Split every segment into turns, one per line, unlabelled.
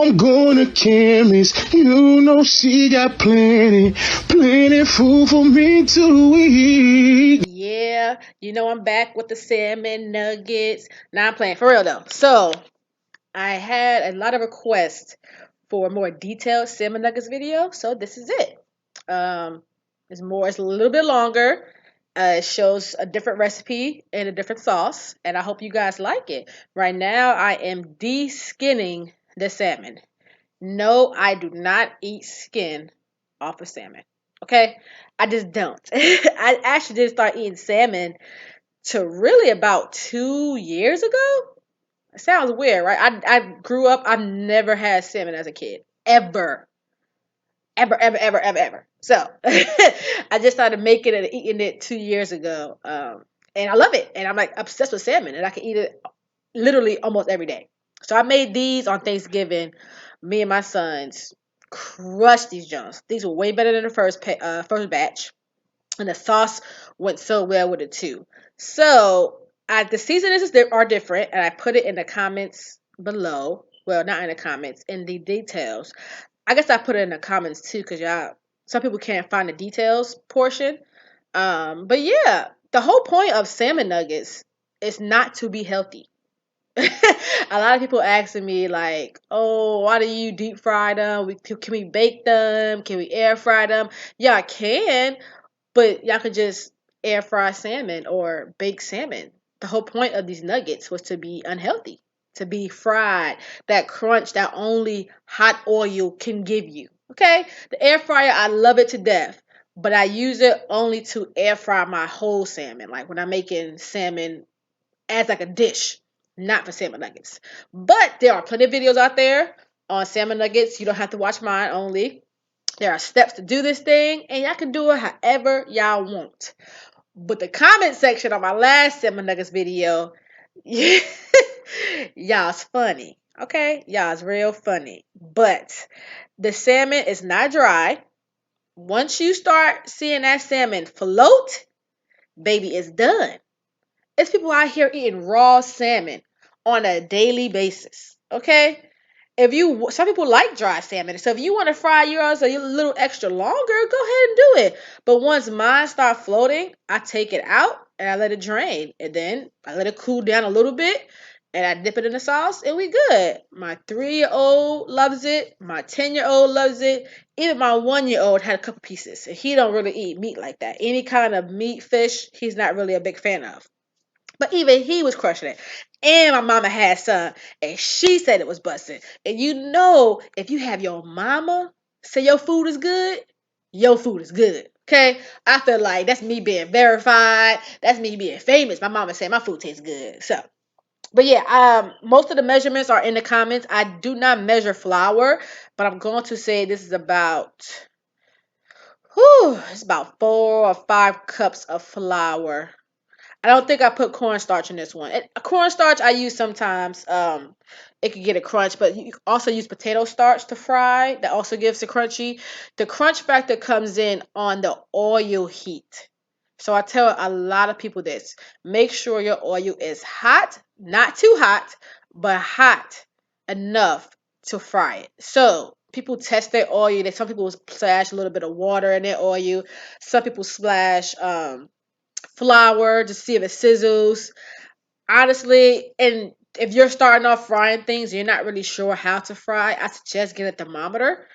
I'm going to chemist. You know she got plenty food for me to eat.
Yeah, you know I'm back with the salmon nuggets. Now I'm playing for real though. So I had a lot of requests for a more detailed salmon nuggets video, so this is it. Um, it's a little bit longer. It shows a different recipe and a different sauce, and I hope you guys like it. Right now, I am de-skinning the salmon. No, I do not eat skin off of salmon. Okay? I just don't. I actually did start eating salmon to really about 2 years ago. It sounds weird, right? I grew up, I've never had salmon as a kid. Ever. Ever, ever, ever, ever, ever. So I just started making it and eating it 2 years ago. And I love it. And I'm like obsessed with salmon and I can eat it literally almost every day. So I made these on Thanksgiving. Me and my sons crushed these joints. These were way better than the first batch, and the sauce went so well with it too. So the seasonings are different, and I put it in the comments below. Well, not in the comments, in the details. I guess I put it in the comments too, because some people can't find the details portion. But yeah, the whole point of salmon nuggets is not to be healthy. A lot of people asking me like, "Oh, why do you deep fry them? Can we bake them? Can we air fry them?" Yeah, I can, but y'all could just air fry salmon or bake salmon. The whole point of these nuggets was to be unhealthy, to be fried, that crunch that only hot oil can give you. Okay, the air fryer, I love it to death, but I use it only to air fry my whole salmon, like when I'm making salmon as like a dish, not for salmon nuggets. But there are plenty of videos out there on salmon nuggets. You don't have to watch mine only. There are steps to do this thing, and y'all can do it however y'all want. But the comment section on my last salmon nuggets video, y'all's funny. Okay? Y'all's real funny. But the salmon is not dry. Once you start seeing that salmon float, baby, it's done. It's people out here eating raw salmon on a daily basis. Okay? Some people like dry salmon, so if you want to fry yours a little extra longer, go ahead and do it. But once mine start floating, I take it out and I let it drain, and then I let it cool down a little bit, and I dip it in the sauce, and we good. My 3-year-old loves it. My 10-year-old loves it. Even my 1-year-old had a couple pieces, and he don't really eat meat like that. Any kind of meat, fish, he's not really a big fan of. But even he was crushing it. And my mama had some, and she said it was busting. And you know, if you have your mama say your food is good, your food is good. Okay? I feel like that's me being verified. That's me being famous. My mama said my food tastes good. So, but yeah, most of the measurements are in the comments. I do not measure flour, but I'm going to say this is it's about 4 or 5 cups of flour. I don't think I put cornstarch in this one. Cornstarch I use sometimes. It could get a crunch, but you also use potato starch to fry. That also gives a crunchy. The crunch factor comes in on the oil heat. So I tell a lot of people this: make sure your oil is hot, not too hot, but hot enough to fry it. So people test their oil. Some people splash a little bit of water in their oil. Some people splash flour to see if it sizzles. Honestly, and if you're starting off frying things, you're not really sure how to fry, I suggest get a thermometer,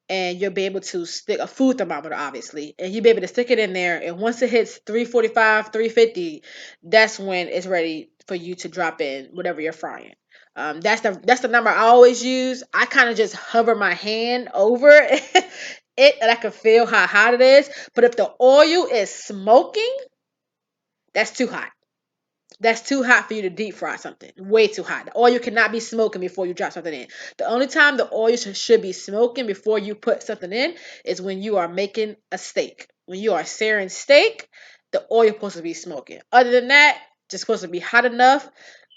and you'll be able to stick a food thermometer, obviously, and you'll be able to stick it in there. And once it hits 345, 350, that's when it's ready for you to drop in whatever you're frying. That's the number I always use. I kind of just hover my hand over it, and I can feel how hot it is. But if the oil is smoking, that's too hot. That's too hot for you to deep fry something. Way too hot. The oil cannot be smoking before you drop something in. The only time the oil should be smoking before you put something in is when you are making a steak. When you are searing steak, the oil is supposed to be smoking. Other than that, just supposed to be hot enough.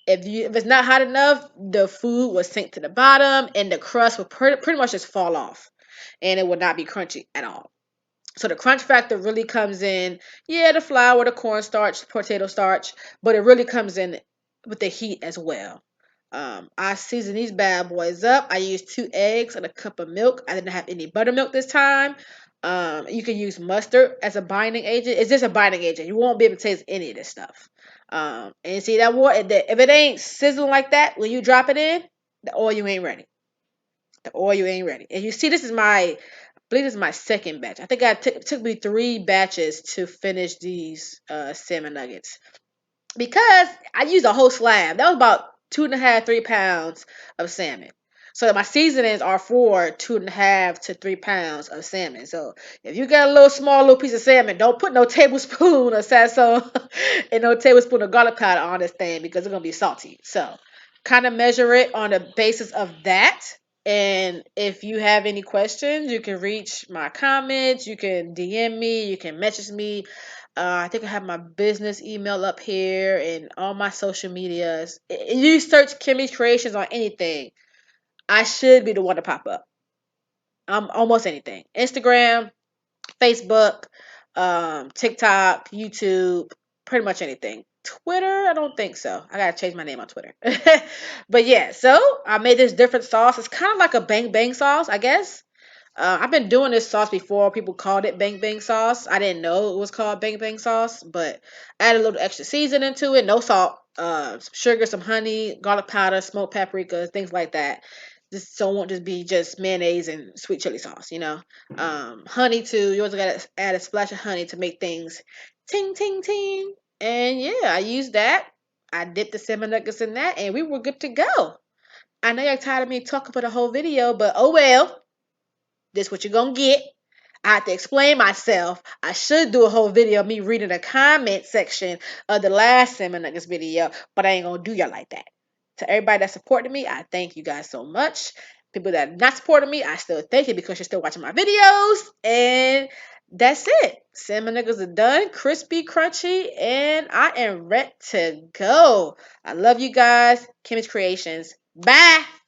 If it's not hot enough, the food will sink to the bottom and the crust will pretty much just fall off, and it will not be crunchy at all. So the crunch factor really comes in, yeah, the flour, the cornstarch, the potato starch, but it really comes in with the heat as well. I season these bad boys up. I used 2 eggs and a cup of milk. I didn't have any buttermilk this time. You can use mustard as a binding agent. It's just a binding agent. You won't be able to taste any of this stuff. And see that water, if it ain't sizzling like that when you drop it in, the oil ain't ready. The oil ain't ready. And you see, I believe this is my second batch. I think took me 3 batches to finish these salmon nuggets because I used a whole slab. That was about 2.5, 3 pounds of salmon. So my seasonings are for 2.5 to 3 pounds of salmon. So if you got a small little piece of salmon, don't put no tablespoon of sazon and no tablespoon of garlic powder on this thing because it's gonna be salty. So kind of measure it on the basis of that. And if you have any questions, you can reach my comments, you can DM me, you can message me. I think I have my business email up here and all my social medias. You search Kimmy's Creations on anything, I should be the one to pop up. Almost anything. Instagram, Facebook, TikTok, YouTube, pretty much anything. Twitter, I don't think so. I gotta change my name on Twitter. But yeah, so I made this different sauce. It's kind of like a bang bang sauce, I guess. I've been doing this sauce before. People called it bang bang sauce. I didn't know it was called bang bang sauce, but I added a little extra seasoning to it. No salt, some sugar, some honey, garlic powder, smoked paprika, things like that. Just so it won't just be just mayonnaise and sweet chili sauce, you know. Honey too. You also gotta add a splash of honey to make things ting ting ting. And yeah, I used that. I dipped the salmon nuggets in that, and we were good to go. I know you're tired of me talking for the whole video, but oh well. This what you're gonna get. I have to explain myself. I should do a whole video of me reading the comment section of the last Salmon Nuggets video, but I ain't gonna do y'all like that. To everybody that supported me, I thank you guys so much. People that are not supporting me, I still thank you because you're still watching my videos. And that's it. Salmon Nuggets are done, crispy, crunchy, and I am ready to go. I love you guys. Kimmy's Creations. Bye.